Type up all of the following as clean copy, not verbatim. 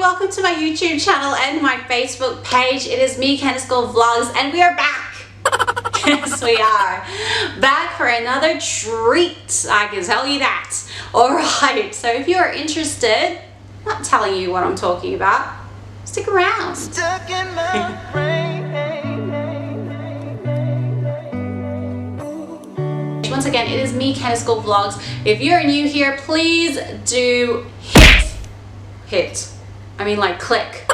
welcome to my YouTube channel and my Facebook page. It is me, Candice Gold Vlogs, and we are back. Yes, we are back for another treat, I can tell you that. Alright, so if you are interested, I'm not telling you what I'm talking about, stick around. Stuck in my brain. Once again, it is me, Candice Gold Vlogs. If you're new here, please do click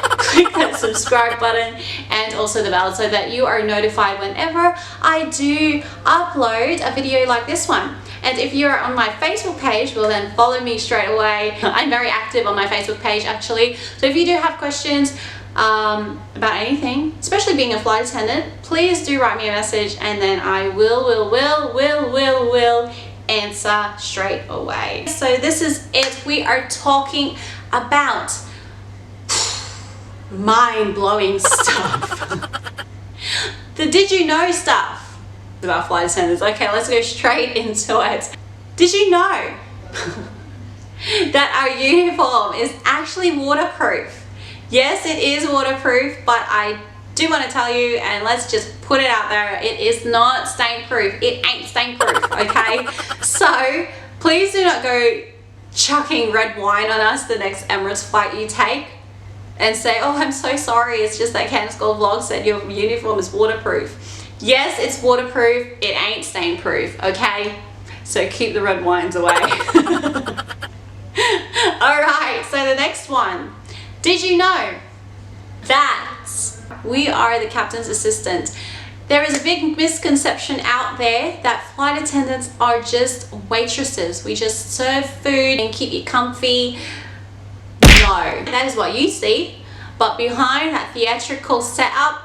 that subscribe button and also the bell so that you are notified whenever I do upload a video like this one. And if you're on my Facebook page, well then follow me straight away. I'm very active on my Facebook page actually. So if you do have questions about anything, especially being a flight attendant, please do write me a message and then I will answer straight away. So this is it. We are talking about mind-blowing stuff. The did you know stuff about flight attendants. Okay, let's go straight into it. Did you know that our uniform is actually waterproof? Yes, it is waterproof, but I do want to tell you, and let's just put it out there, it is not stain proof. It ain't stain proof, okay? So please do not go chucking red wine on us the next Emirates flight you take and say, oh, I'm so sorry, it's just that Candice Gold Vlog said your uniform is waterproof. Yes, it's waterproof, it ain't stain proof, okay? So keep the red wines away. Alright, so the next one. Did you know that we are the captain's assistant? There is a big misconception out there that flight attendants are just waitresses. We just serve food and keep you comfy. No, that is what you see. But behind that theatrical setup,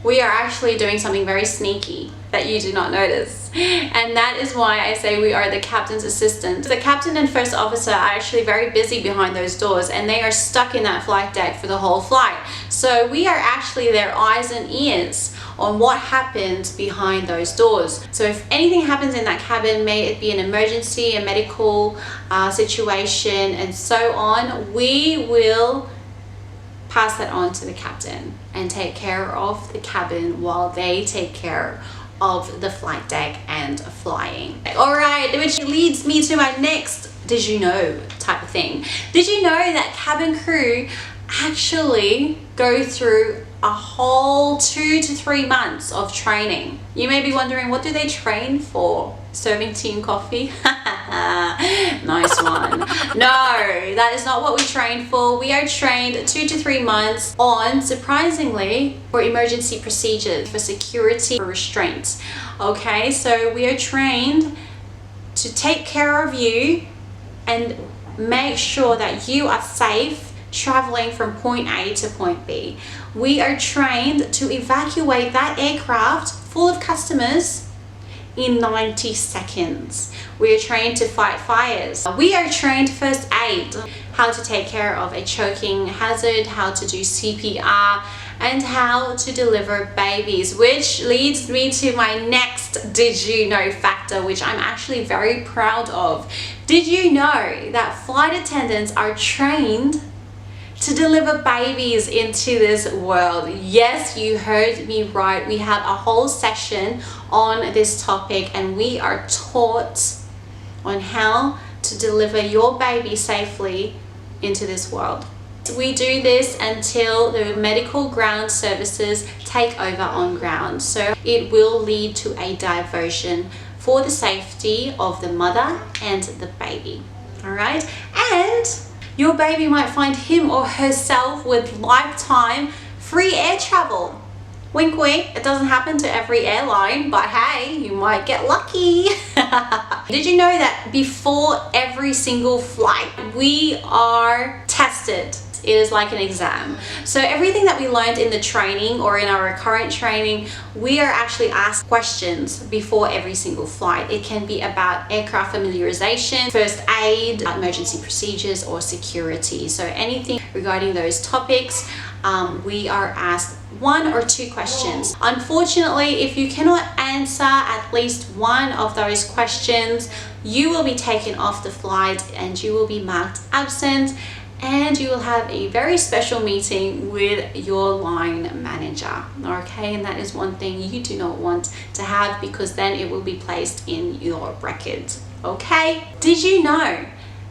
we are actually doing something very sneaky that you do not notice. And that is why I say we are the captain's assistant. The captain and first officer are actually very busy behind those doors and they are stuck in that flight deck for the whole flight. So we are actually their eyes and ears on what happens behind those doors. So if anything happens in that cabin, may it be an emergency, a medical situation and so on, we will pass that on to the captain and take care of the cabin while they take care of the flight deck and flying. Alright, which leads me to my next did you know type of thing. Did you know that cabin crew actually go through a whole 2 to 3 months of training? You may be wondering, what do they train for? Serving tea and coffee? Nice one. No, that is not what we train for. We are trained 2 to 3 months on, surprisingly, for emergency procedures, for security, for restraint. Okay, so we are trained to take care of you and make sure that you are safe traveling from point A to point B. We are trained to evacuate that aircraft full of customers in 90 seconds. We are trained to fight fires. We are trained first aid, how to take care of a choking hazard, how to do CPR, and how to deliver babies, which leads me to my next did you know factor, which I'm actually very proud of. Did you know that flight attendants are trained to deliver babies into this world? Yes, you heard me right. We have a whole session on this topic and we are taught on how to deliver your baby safely into this world. We do this until the medical ground services take over on ground. So it will lead to a diversion for the safety of the mother and the baby. All right, and your baby might find him or herself with lifetime free air travel. Wink wink, it doesn't happen to every airline, but hey, you might get lucky. Did you know that before every single flight, we are tested? It is like an exam. So everything that we learned in the training or in our current training, we are actually asked questions before every single flight. It can be about aircraft familiarization, first aid, emergency procedures, or security. So anything regarding those topics, we are asked 1 or 2 questions. Unfortunately, if you cannot answer at least one of those questions, you will be taken off the flight and you will be marked absent, and you will have a very special meeting with your line manager. Okay, and that is one thing you do not want to have, because then it will be placed in your records. Okay, did you know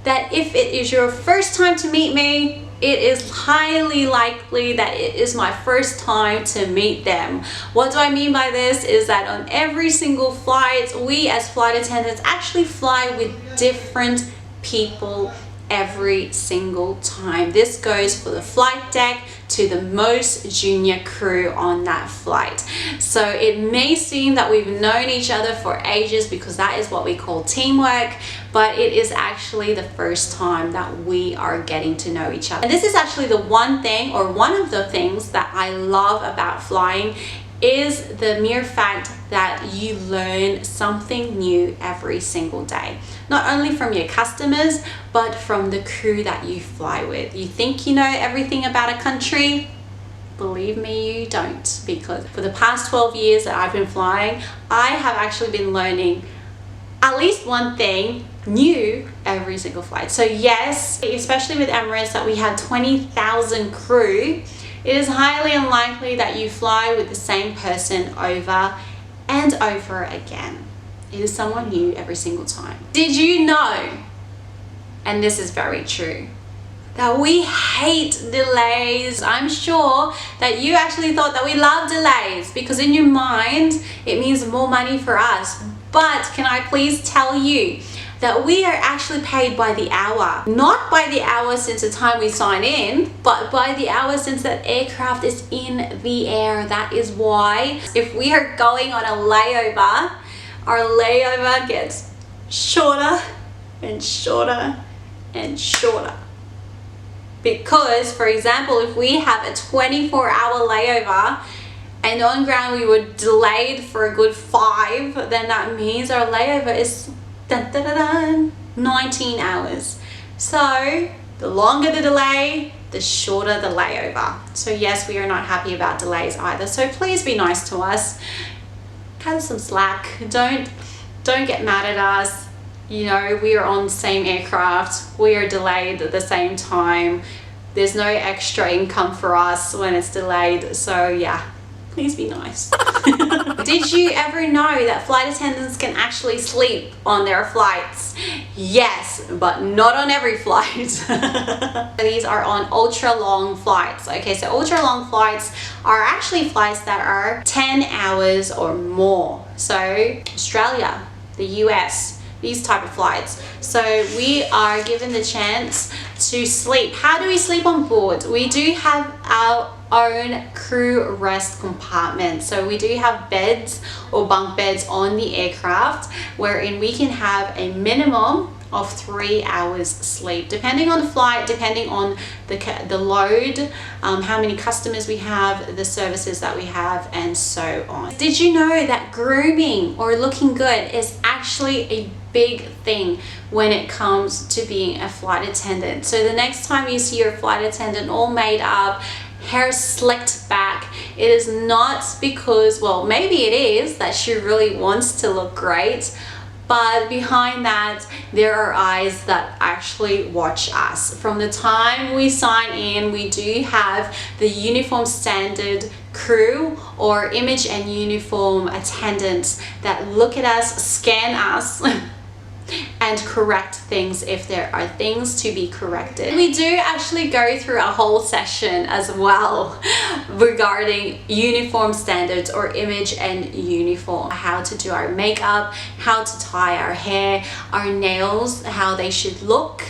that if it is your first time to meet me, it is highly likely that it is my first time to meet them? What do I mean by this is that on every single flight, we as flight attendants actually fly with different people every single time. This goes for the flight deck to the most junior crew on that flight. So it may seem that we've known each other for ages, because that is what we call teamwork, but it is actually the first time that we are getting to know each other. And this is actually the one thing, or one of the things, that I love about flying, is the mere fact that you learn something new every single day. Not only from your customers, but from the crew that you fly with. You think you know everything about a country? Believe me, you don't, because for the past 12 years that I've been flying, I have actually been learning at least one thing new every single flight. So yes, especially with Emirates that we have 20,000 crew, it is highly unlikely that you fly with the same person over and over again. It is someone new every single time. Did you know, and this is very true, that we hate delays? I'm sure that you actually thought that we love delays, because in your mind it means more money for us. But can I please tell you that we are actually paid by the hour. Not by the hour since the time we sign in, but by the hour since that aircraft is in the air. That is why if we are going on a layover, our layover gets shorter and shorter and shorter. Because, for example, if we have a 24-hour layover and on ground we were delayed for a good 5, then that means our layover is 19 hours. So the longer the delay, the shorter the layover. So yes, we are not happy about delays either. So please be nice to us. Cut us some slack. Don't get mad at us. You know, we are on the same aircraft. We are delayed at the same time. There's no extra income for us when it's delayed. So yeah, please be nice. Did you ever know that flight attendants can actually sleep on their flights? Yes, but not on every flight. These are on ultra long flights. Okay, so ultra long flights are actually flights that are 10 hours or more. So Australia, the US, these type of flights. So we are given the chance to sleep. How do we sleep on board? We do have our own crew rest compartment. So we do have beds or bunk beds on the aircraft, wherein we can have a minimum of 3 hours sleep, depending on the flight, depending on the load, how many customers we have, the services that we have, and so on. Did you know that grooming or looking good is actually a big thing when it comes to being a flight attendant? So the next time you see your flight attendant all made up, hair slicked back, it is not because, well, maybe it is that she really wants to look great, but behind that there are eyes that actually watch us. From the time we sign in, we do have the uniform standard crew or image and uniform attendants that look at us, scan us and correct things if there are things to be corrected. We do actually go through a whole session as well regarding uniform standards or image and uniform. How to do our makeup, how to tie our hair, our nails, how they should look,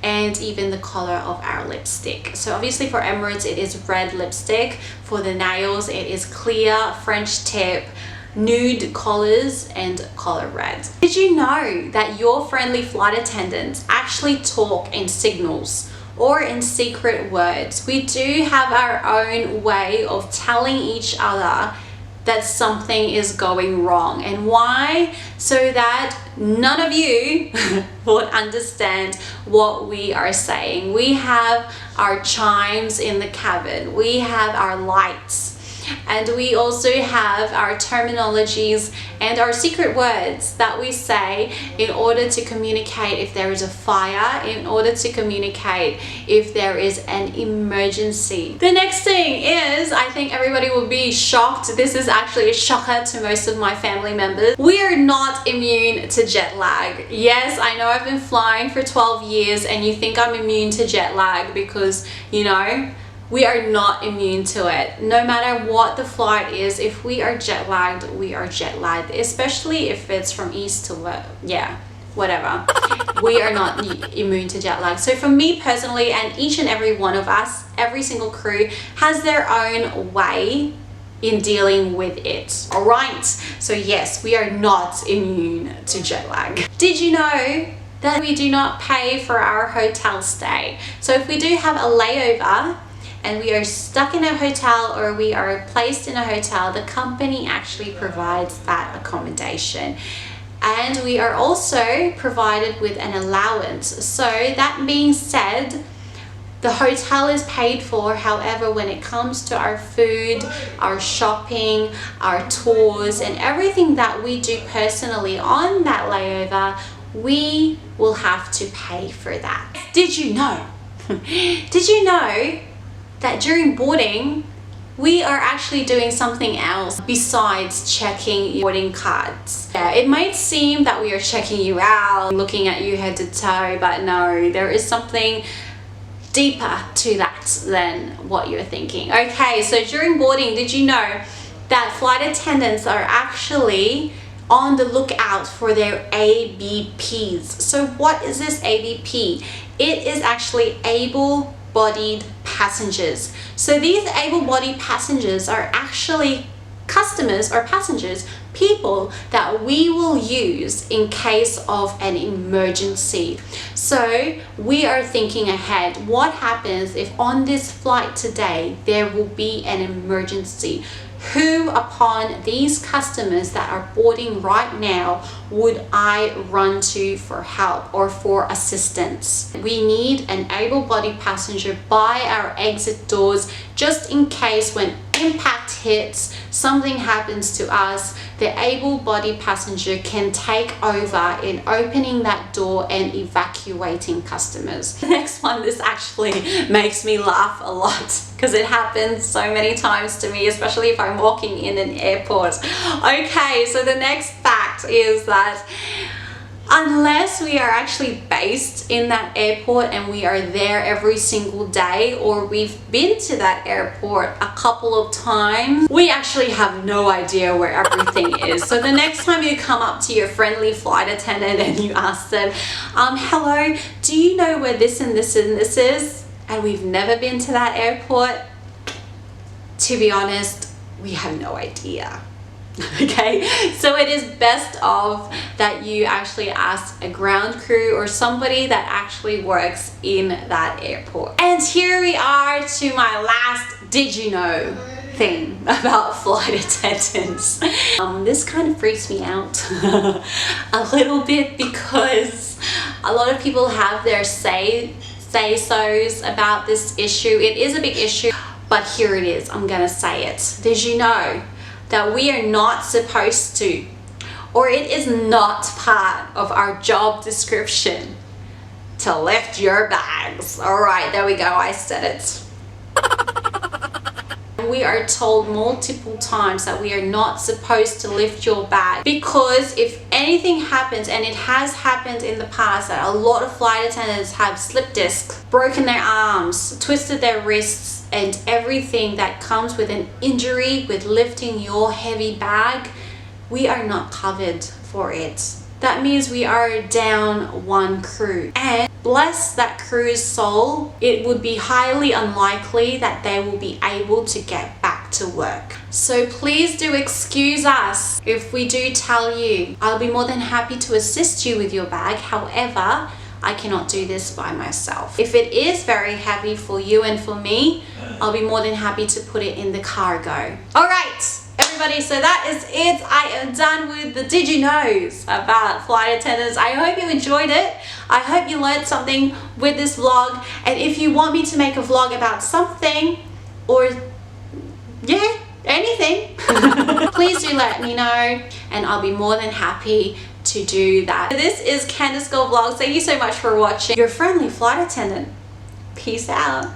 and even the color of our lipstick. So obviously for Emirates it is red lipstick. For the nails it is clear French tip, nude collars, and color red. Did you know that your friendly flight attendants actually talk in signals or in secret words? We do have our own way of telling each other that something is going wrong. And why? So that none of you would understand what we are saying. We have our chimes in the cabin. We have our lights. And we also have our terminologies and our secret words that we say in order to communicate if there is a fire, in order to communicate if there is an emergency. The next thing is, I think everybody will be shocked. This is actually a shocker to most of my family members. We are not immune to jet lag. Yes, I know I've been flying for 12 years and you think I'm immune to jet lag because, you know, we are not immune to it. No matter what the flight is, if we are jet lagged, we are jet lagged, especially if it's from east to west. Yeah, whatever. We are not immune to jet lag. So for me personally, and each and every one of us, every single crew has their own way in dealing with it. All right, so yes, we are not immune to jet lag. Did you know that we do not pay for our hotel stay? So if we do have a layover and we are stuck in a hotel or we are placed in a hotel, the company actually provides that accommodation. And we are also provided with an allowance. So that being said, the hotel is paid for. However, when it comes to our food, our shopping, our tours, and everything that we do personally on that layover, we will have to pay for that. Did you know? Did you know that during boarding, we are actually doing something else besides checking your boarding cards? Yeah, it might seem that we are checking you out, looking at you head to toe, but no, there is something deeper to that than what you're thinking. Okay, so during boarding, did you know that flight attendants are actually on the lookout for their ABPs? So what is this ABP? It is actually able-bodied passengers. So these able-bodied passengers are actually customers or passengers, people that we will use in case of an emergency. So we are thinking ahead. What happens if on this flight today there will be an emergency? Who upon these customers that are boarding right now would I run to for help or for assistance? We need an able-bodied passenger by our exit doors just in case when impact hits, something happens to us, the able-bodied passenger can take over in opening that door and evacuating customers. The next one, this actually makes me laugh a lot because it happens so many times to me, especially if I'm walking in an airport. Okay, so the next fact is that unless we are actually based in that airport and we are there every single day, or we've been to that airport a couple of times, we actually have no idea where everything is. So the next time you come up to your friendly flight attendant and you ask them, hello, do you know where this and this and this is? And we've never been to that airport, to be honest, we have no idea. Okay, so it is best off that you actually ask a ground crew or somebody that actually works in that airport. And here we are to my last did you know thing about flight attendants. This kind of freaks me out a little bit because a lot of people have their say-sos about this issue. It is a big issue, but here it is, I'm gonna say it. Did you know that we are not supposed to, or it is not part of our job description to lift your bags? All right, there we go, I said it. We are told multiple times that we are not supposed to lift your bag because if anything happens, and it has happened in the past that a lot of flight attendants have slip discs, broken their arms, twisted their wrists, and everything that comes with an injury with lifting your heavy bag, we are not covered for it. That means we are down one crew, and bless that crew's soul, it would be highly unlikely that they will be able to get back to work. So please do excuse us if we do tell you. I'll be more than happy to assist you with your bag. However, I cannot do this by myself. If it is very heavy for you and for me, I'll be more than happy to put it in the cargo. All right, everybody, so that is it. I am done with the did you knows about flight attendants. I hope you enjoyed it. I hope you learned something with this vlog. And if you want me to make a vlog about something, or yeah, anything, please do let me know and I'll be more than happy to do that. This is Candice Girl Vlogs. Thank you so much for watching. Your friendly flight attendant. Peace out.